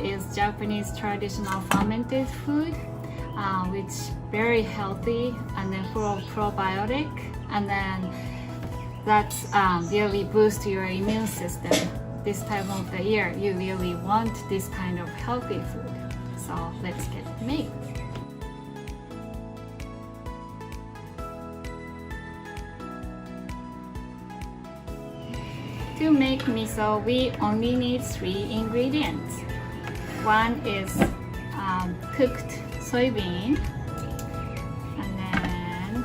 is Japanese traditional fermented food, which very healthy and then full of probiotic, and then that's really boost your immune system. This time of the year, you really want this kind of healthy food. So let's get it made. To make miso, we only need 3 ingredients. One is cooked soybean, and then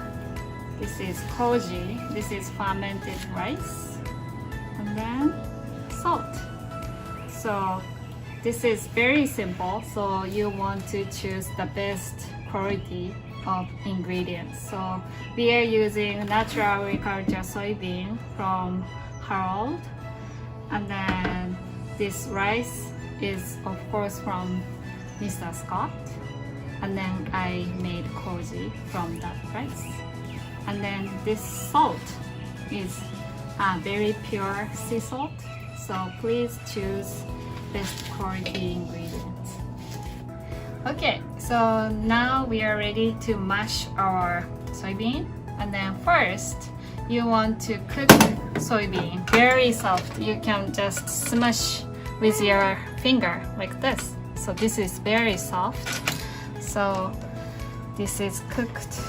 this is koji, this is fermented rice, and then salt. So this is very simple, so you want to choose the best quality of ingredients. So we are using natural agriculture soybean from Harold, and then this rice is of course from Mr. Scott, and then I made koji from that rice, and then this salt is very pure sea salt, so please choose best quality ingredients. Okay, so now we are ready to mash our soybean, and then first you want to cook soybean very soft. You can just smash with your finger like this. So this is very soft. So this is cooked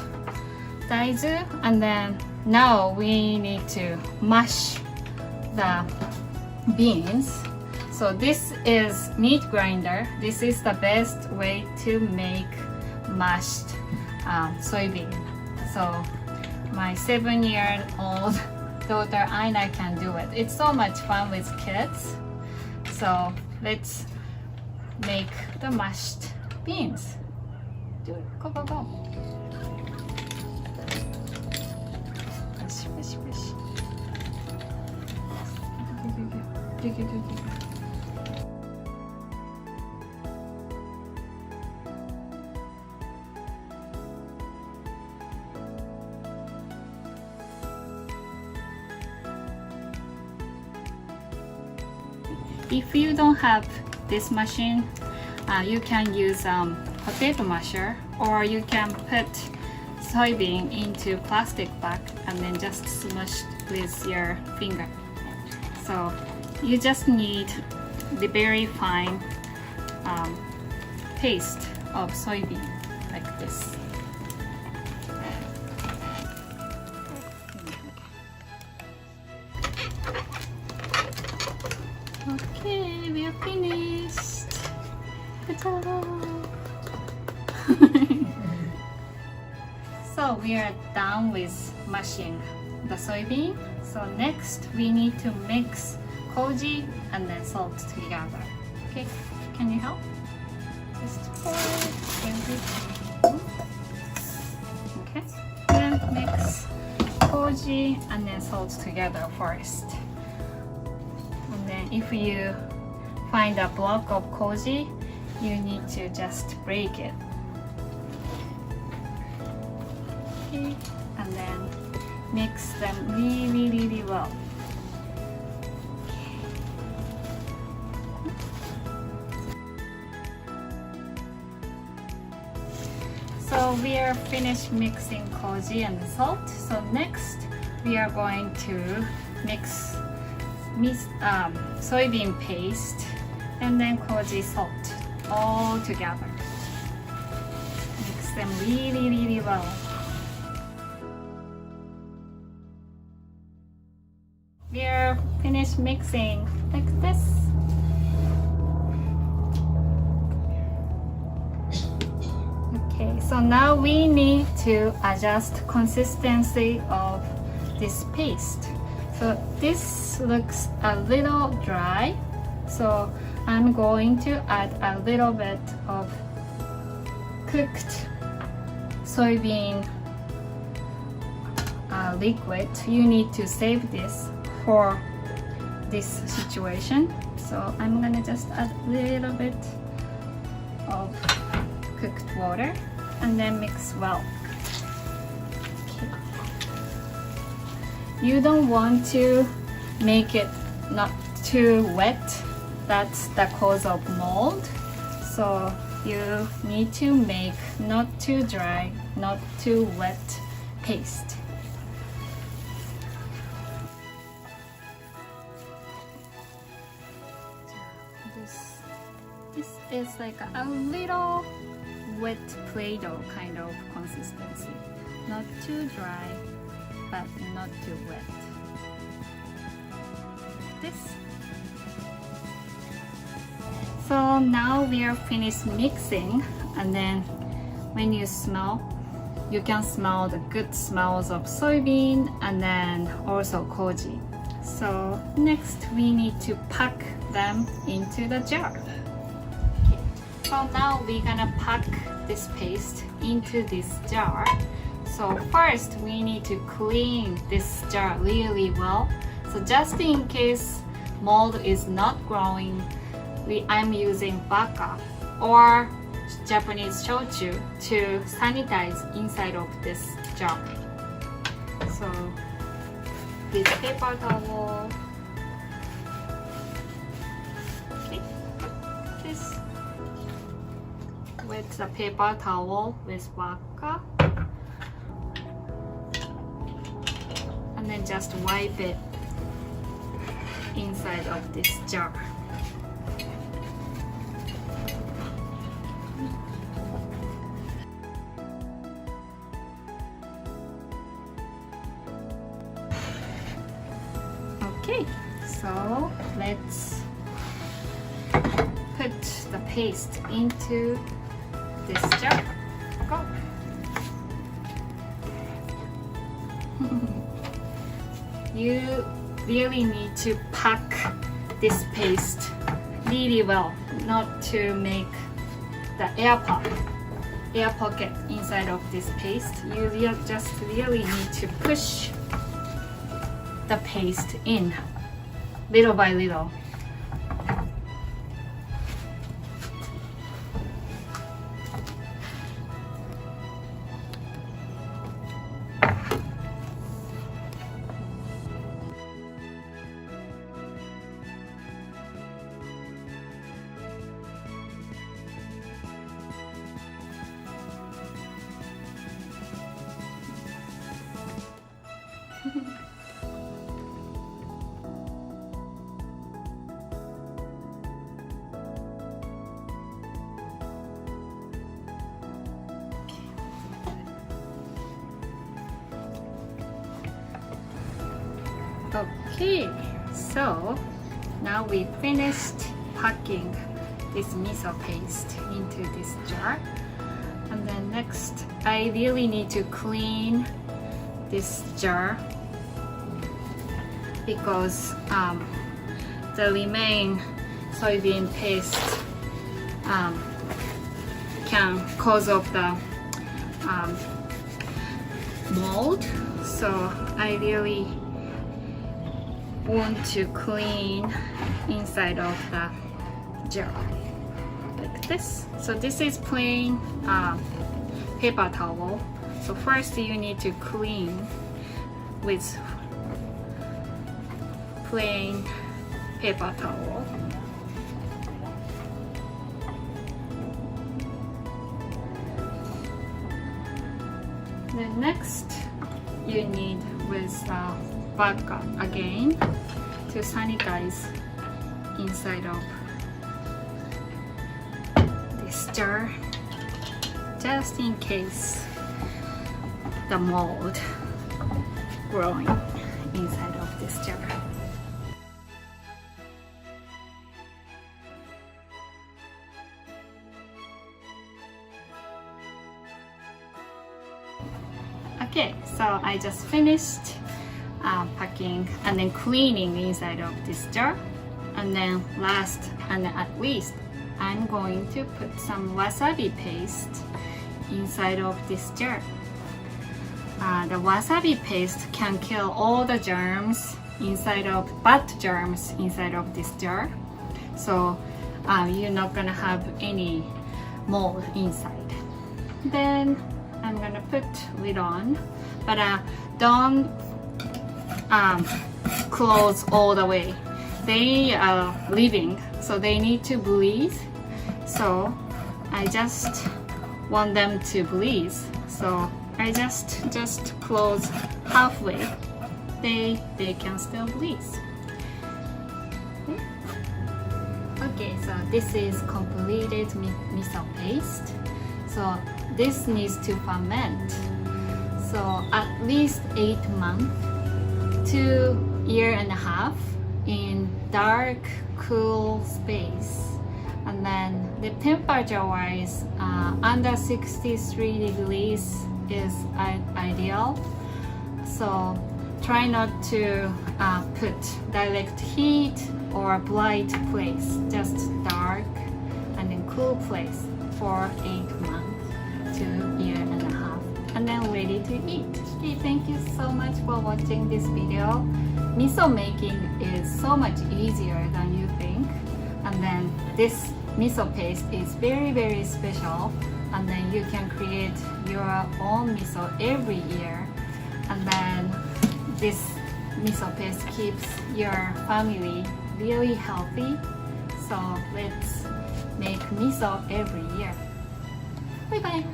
daiju, and then now we need to mash the beans. So this is meat grinder. This is the best way to make mashed soybean. So my 7-year-old daughter Aina can do it. It's so much fun with kids. So let's make the mashed beans. Do it. Go, go, go. Push, push, push. Go, go, go, go, go. If you don't have this machine, you can use potato masher, or you can put soybean into plastic bag and then just smash with your finger. So you just need the very fine paste of soybean like this. Okay, we are finished. Good job. So we are done with mashing the soybean. So next we need to mix koji and then salt together. Okay, can you help? Just pour it. Okay, then mix koji and then salt together first. And then if you find a block of koji, you need to just break it. Okay, and then mix them really, really well. So we are finished mixing koji and salt. So next we are going to mix soybean paste and then koji salt all together. Mix them really, really well. We are finished mixing like this. Okay, so now we need to adjust consistency of this paste. So this looks a little dry, so I'm going to add a little bit of cooked soybean liquid. You need to save this for this situation. So I'm gonna just add a little bit of cooked water and then mix well. Okay. You don't want to make it not too wet that's the cause of mold. So you need to make not too dry, not too wet paste. This is like a little wet Play-Doh kind of consistency. Not too dry, but not too wet. This. So now we are finished mixing, and then when you smell, you can smell the good smells of soybean and then also koji. So next we need to pack them into the jar. Okay. So now we're gonna pack this paste into this jar. So first we need to clean this jar really well. So just in case mold is not growing, I'm using baka or Japanese shochu to sanitize inside of this jar. So this paper towel, okay, this with the paper towel with baka, and then just wipe it inside of this jar. Okay, so let's put the paste into this jar. Go. You really need to pack this paste really well, not to make the air pocket inside of this paste. You just really need to push the paste in little by little. Okay, so now we finished packing this miso paste into this jar, and then next I really need to clean this jar because the remain soybean paste can cause of the mold, so I really want to clean inside of the jar like this. So this is plain paper towel. So first you need to clean with plain paper towel. Then next you need with vodka again to sanitize inside of this jar, just in case the mold growing inside of this jar. Okay, so I just finished packing and then cleaning inside of this jar, and then last and at least I'm going to put some wasabi paste inside of this jar. The wasabi paste can kill all the germs inside of bad germs inside of this jar, so you're not gonna have any mold inside. Then I'm gonna put lid on, but don't close all the way they are living, so they need to breathe. So I just want them to breathe. So I just close halfway. They can still breathe. Okay, so this is completed miso paste. So this needs to ferment. So at least 8 months to year and a half in dark, cool space. And then the temperature wise, under 63 degrees is ideal. So try not to put direct heat or bright place, just dark and then cool place for 8 months to year and a half, and then ready to eat. Okay, thank you so much for watching this video. Miso making is so much easier than you think, and then this miso paste is very special, and then you can create your own miso every year, and then this miso paste keeps your family really healthy. So let's make miso every year. Bye bye.